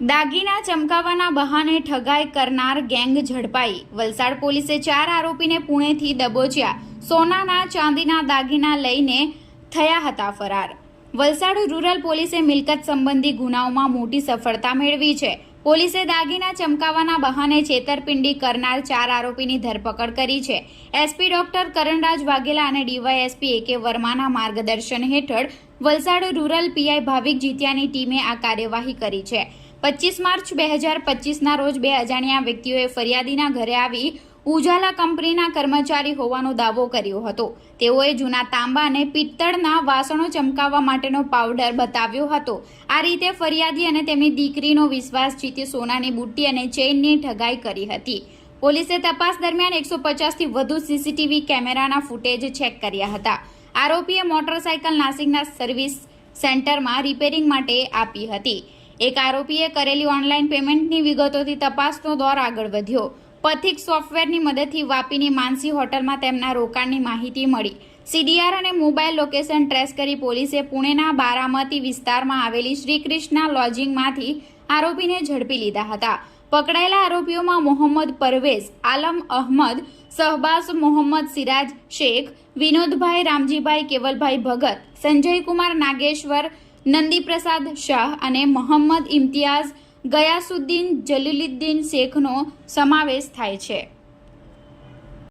દાગીના ચમકાવવાના બહાને ઠગાઈ કરનાર ગેંગ ઝડપાઈ। વલસાડ પોલીસે 4 આરોપીને પુણેથી દબોચ્યા। સોનાના ચાંદીના દાગીના લઈને થયા હતા ફરાર। વલસાડ રૂરલ પોલીસે મિલકત સંબંધી ગુનાઓમાં મોટી સફળતા મેળવી છે। પોલીસે દાગીના ચમકાવવાના બહાને છેતરપિંડી કરનાર 4 આરોપીની ધરપકડ કરી છે। એસપી ડોક્ટર કરણરાજ વાઘેલા અને ડીવાયએસપી AK વર્માના માર્ગદર્શન હેઠળ વલસાડ રૂરલ પીઆઈ ભાવિક જીત્યાની ટીમે આ કાર્યવાહી કરી છે। 25 માર્ચ 2025ના રોજ 2 અજાણ્યા વ્યક્તિઓએ ફરિયાદીના ઘરે આવી ઉજાલા કંપનીના કર્મચારી હોવાનો દાવો કર્યો હતો। તેઓએ જૂના તાંબા અને પિત્તળના વાસણો ચમકાવવા માટેનો પાવડર બતાવ્યો હતો। આ રીતે ફરિયાદી અને તેમની દીકરીનો વિશ્વાસ જીતી સોનાની બુટ્ટી અને ચેઇનની ઠગાઈ કરી હતી। પોલીસે તપાસ દરમિયાન 150થી વધુ સીસીટીવી કેમેરાના ફૂટેજ ચેક કર્યા હતા। આરોપીએ મોટરસાયકલ નાસિકના સર્વિસ સેન્ટરમાં રિપેરિંગ માટે આપી હતી। એક આરોપીએ કરેલી ઓનલાઈન પેમેન્ટની વિગતોથી તપાસનો દોર આગળ વધ્યો। પથિક સોફ્ટવેરની મદદથી વાપીની માનસી હોટલમાં તેમના રોકાણની માહિતી મળી। CDR અને મોબાઈલ લોકેશન ટ્રેસ કરી પોલીસે પુણેના બારામતી વિસ્તારમાં આવેલી શ્રીકૃષ્ણા લોજિંગમાંથી આરોપીને ઝડપી લીધા હતા। પકડાયેલા આરોપીઓમાં મોહમ્મદ પરવેઝ આલમ અહમદ, શહબાઝ મોહમ્મદ સિરાજ શેખ, વિનોદભાઈ રામજીભાઈ કેવલભાઈ ભગત, સંજયકુમાર નાગેશ્વર નંદીપ્રસાદ શાહ અને મોહમ્મદ ઇમ્તિયાઝ ગયાસુદ્દીન જલીલુદ્દીન શેખનો સમાવેશ થાય છે।